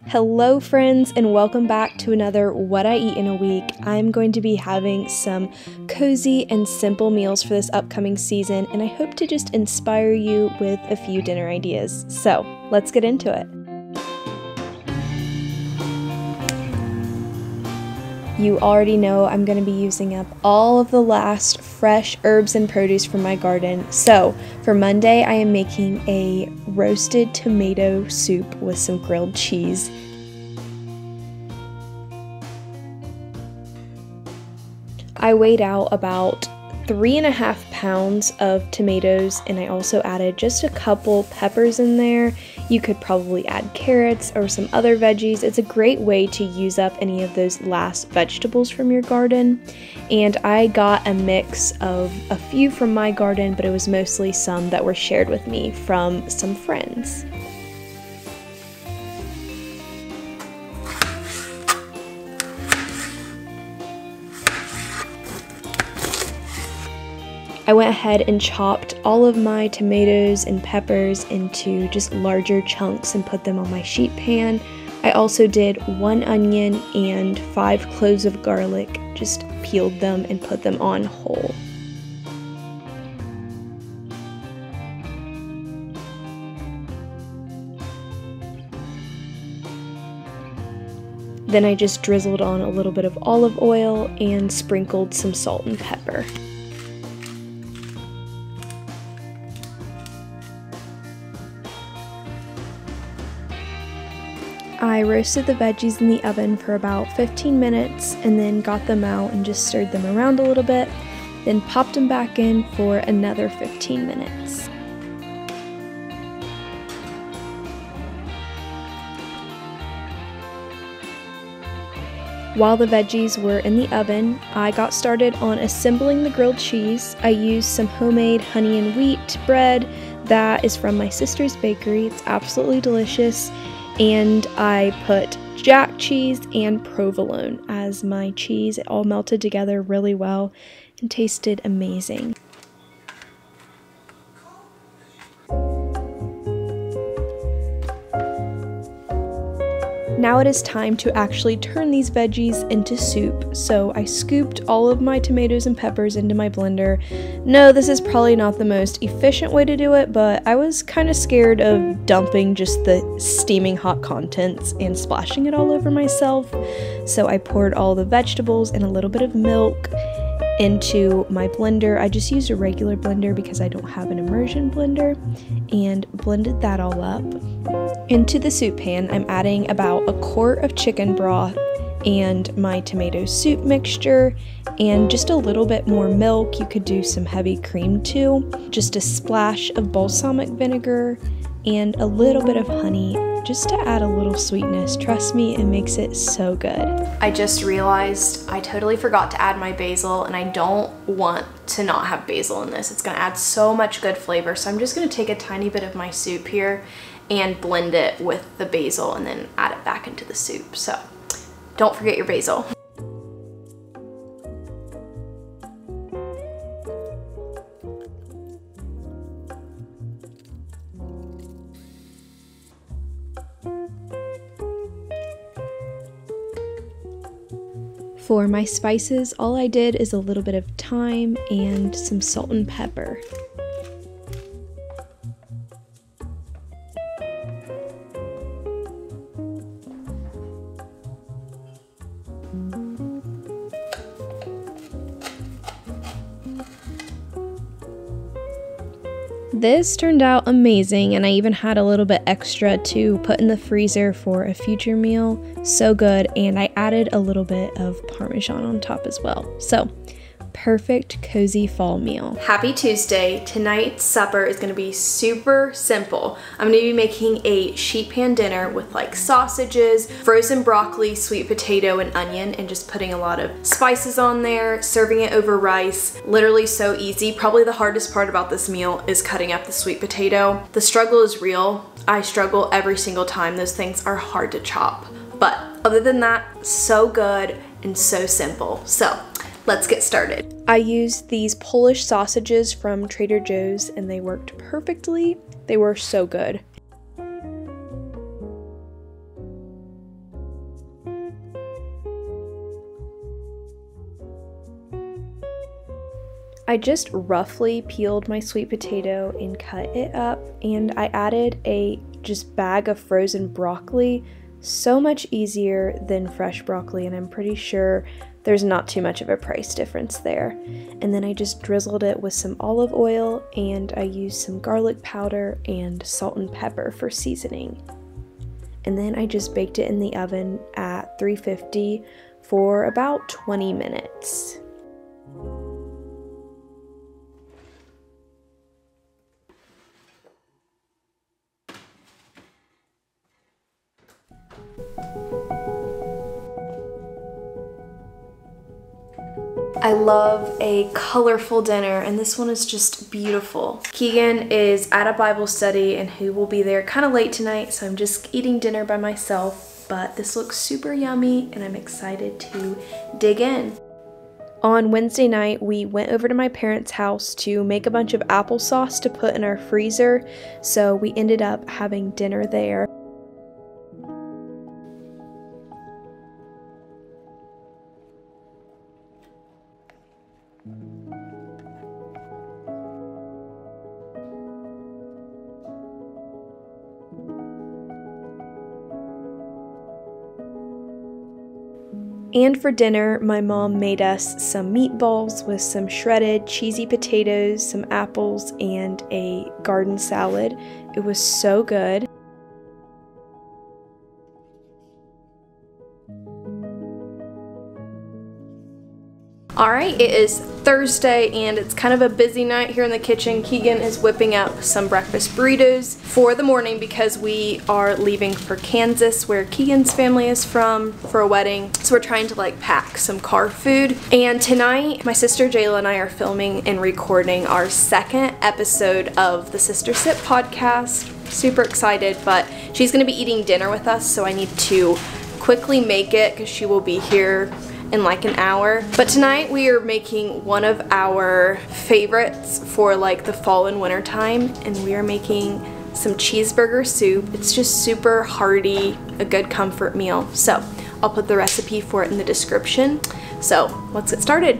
Hello friends, and welcome back to another What I Eat in a Week. I'm going to be having some cozy and simple meals for this upcoming season, and I hope to just inspire you with a few dinner ideas. So, let's get into it. You already know I'm going to be using up all of the last fresh herbs and produce from my garden. So for Monday, I am making a roasted tomato soup with some grilled cheese. I weighed out about 3.5 pounds of tomatoes, and I also added just a couple peppers in there. You could probably add carrots or some other veggies. It's a great way to use up any of those last vegetables from your garden. And I got a mix of a few from my garden, but it was mostly some that were shared with me from some friends. I went ahead and chopped all of my tomatoes and peppers into just larger chunks and put them on my sheet pan. I also did 1 onion and 5 cloves of garlic, just peeled them and put them on whole. Then I just drizzled on a little bit of olive oil and sprinkled some salt and pepper. I roasted the veggies in the oven for about 15 minutes and then got them out and just stirred them around a little bit, then popped them back in for another 15 minutes. While the veggies were in the oven, I got started on assembling the grilled cheese. I used some homemade honey and wheat bread that is from my sister's bakery. It's absolutely delicious. And I put jack cheese and provolone as my cheese. It all melted together really well and tasted amazing. Now it is time to actually turn these veggies into soup. So I scooped all of my tomatoes and peppers into my blender. No, this is probably not the most efficient way to do it, but I was kind of scared of dumping just the steaming hot contents and splashing it all over myself. So I poured all the vegetables and a little bit of milk into my blender. I just used a regular blender because I don't have an immersion blender, and blended that all up. Into the soup pan, I'm adding about 1 quart of chicken broth and my tomato soup mixture and just a little bit more milk. You could do some heavy cream too. Just a splash of balsamic vinegar and a little bit of honey just to add a little sweetness. Trust me, it makes it so good. I just realized I totally forgot to add my basil, and I don't want to not have basil in this. It's gonna add so much good flavor. So I'm just gonna take a tiny bit of my soup here and blend it with the basil and then add it back into the soup. So don't forget your basil. For my spices, all I did is a little bit of thyme and some salt and pepper. This turned out amazing, and I even had a little bit extra to put in the freezer for a future meal. So good, and I added a little bit of Parmesan on top as well. So, perfect cozy fall meal. Happy Tuesday. Tonight's supper is gonna be super simple. I'm gonna be making a sheet pan dinner with like sausages, frozen broccoli, sweet potato, and onion, and just putting a lot of spices on there, serving it over rice. Literally so easy. Probably the hardest part about this meal is cutting up the sweet potato. The struggle is real. I struggle every single time. Those things are hard to chop. But other than that, so good and so simple. So let's get started. I used these Polish sausages from Trader Joe's and they worked perfectly. They were so good. I just roughly peeled my sweet potato and cut it up, and I added a just bag of frozen broccoli. So much easier than fresh broccoli, and I'm pretty sure there's not too much of a price difference there. And then I just drizzled it with some olive oil, and I used some garlic powder and salt and pepper for seasoning. And then I just baked it in the oven at 350 for about 20 minutes. I love a colorful dinner, and this one is just beautiful. Keegan is at a Bible study and he will be there kind of late tonight, so I'm just eating dinner by myself, but this looks super yummy and I'm excited to dig in. On Wednesday night, we went over to my parents' house to make a bunch of applesauce to put in our freezer, so we ended up having dinner there. And for dinner, my mom made us some meatballs with some shredded cheesy potatoes, some apples, and a garden salad. It was so good. Alright, it is Thursday and it's kind of a busy night here in the kitchen. Keegan is whipping up some breakfast burritos for the morning because we are leaving for Kansas, where Keegan's family is from, for a wedding. So we're trying to like pack some car food. And tonight, my sister Jayla and I are filming and recording our second episode of the Sister Sip podcast. Super excited, but she's going to be eating dinner with us, so I need to quickly make it because she will be here in like an hour. But tonight we are making one of our favorites for like the fall and winter time, and we are making some cheeseburger soup. It's just super hearty, a good comfort meal. So I'll put the recipe for it in the description. So let's get started.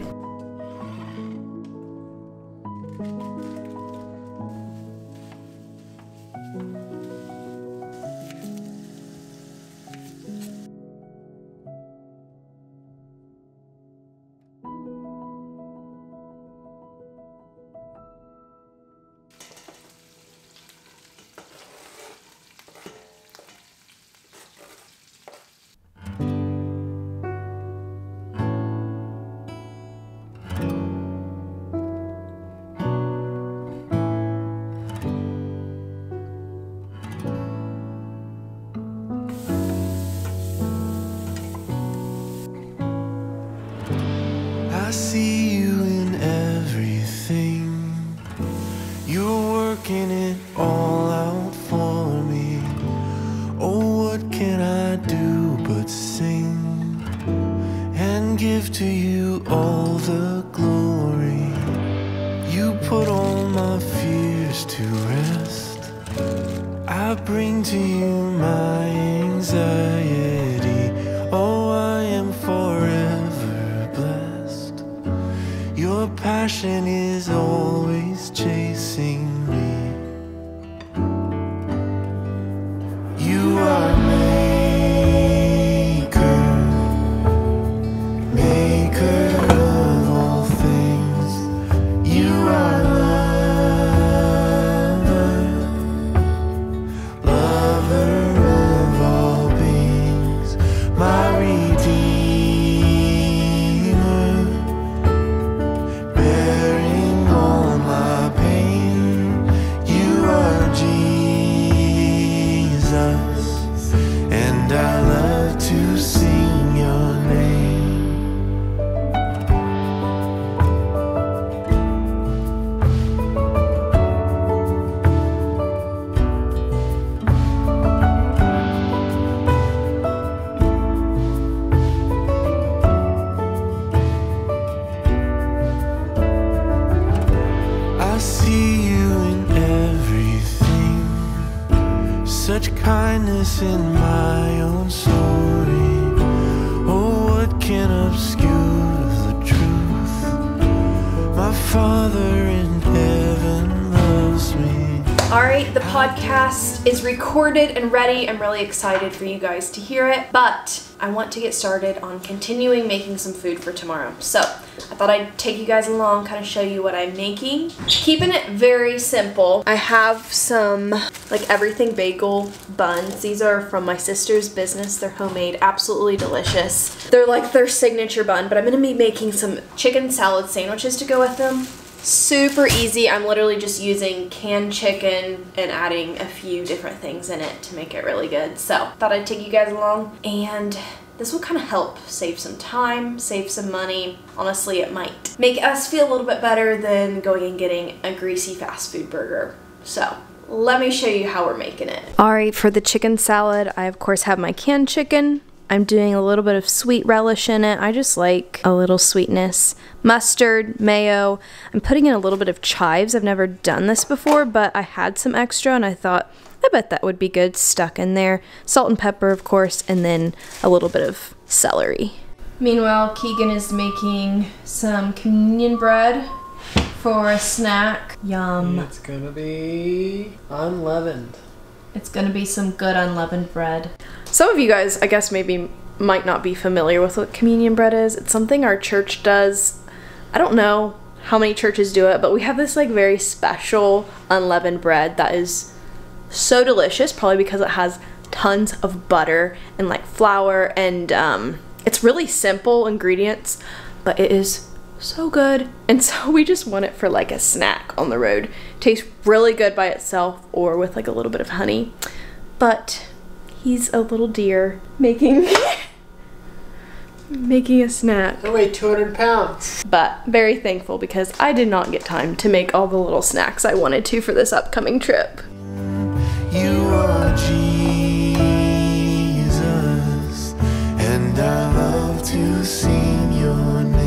I see you in everything. You're working it all out for me. Oh, what can I do but sing and give to you all the glory? You put all my fears to rest. I bring to you my anxiety. Oh, I am forever blessed. Your passion is always chasing me. You are maker of all things. You are lover of all beings, my redeemer, bearing all my pain. You are Jesus, and I love to sing your name. I see you in everything, such kindness in my own story. Oh, what can obscure the truth? My Father Alright, the podcast is recorded and ready. I'm really excited for you guys to hear it, but I want to get started on continuing making some food for tomorrow. So I thought I'd take you guys along, kind of show you what I'm making. Keeping it very simple. I have some like everything bagel buns. These are from my sister's business. They're homemade, absolutely delicious. They're like their signature bun, but I'm gonna be making some chicken salad sandwiches to go with them. Super easy. I'm literally just using canned chicken and adding a few different things in it to make it really good. So thought I'd take you guys along, and this will kind of help save some time, save some money. Honestly, it might make us feel a little bit better than going and getting a greasy fast food burger. So let me show you how we're making it. All right, for the chicken salad, I of course have my canned chicken. I'm doing a little bit of sweet relish in it. I just like a little sweetness. Mustard, mayo. I'm putting in a little bit of chives. I've never done this before, but I had some extra and I thought, I bet that would be good stuck in there. Salt and pepper, of course, and then a little bit of celery. Meanwhile, Keegan is making some communion bread for a snack. Yum. It's gonna be unleavened. It's gonna be some good unleavened bread. Some of you guys, I guess, maybe might not be familiar with what communion bread is. It's something our church does. I don't know how many churches do it, but we have this like very special unleavened bread that is so delicious, probably because it has tons of butter and like flour, and it's really simple ingredients, but it is so good. And so we just want it for like a snack on the road. Tastes really good by itself or with like a little bit of honey, but he's a little deer making making a snack. I weigh 200 pounds. But very thankful because I did not get time to make all the little snacks I wanted to for this upcoming trip. You are Jesus, and I love to sing your name.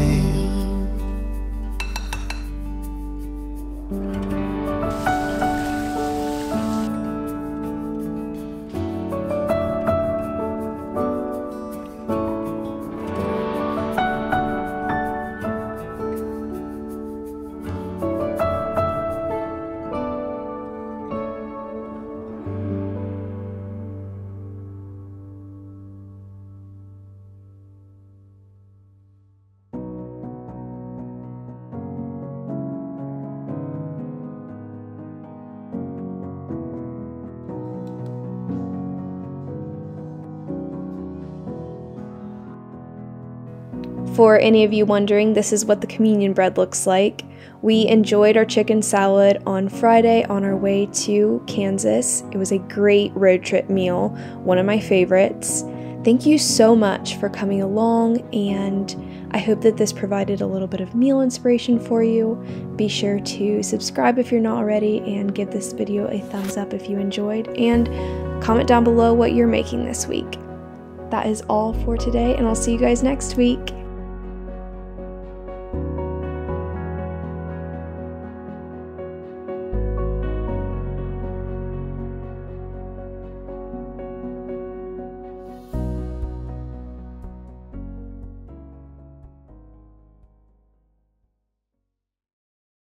For any of you wondering, this is what the communion bread looks like. We enjoyed our chicken salad on Friday on our way to Kansas. It was a great road trip meal, one of my favorites. Thank you so much for coming along, and I hope that this provided a little bit of meal inspiration for you. Be sure to subscribe if you're not already, and give this video a thumbs up if you enjoyed, and comment down below what you're making this week. That is all for today, and I'll see you guys next week.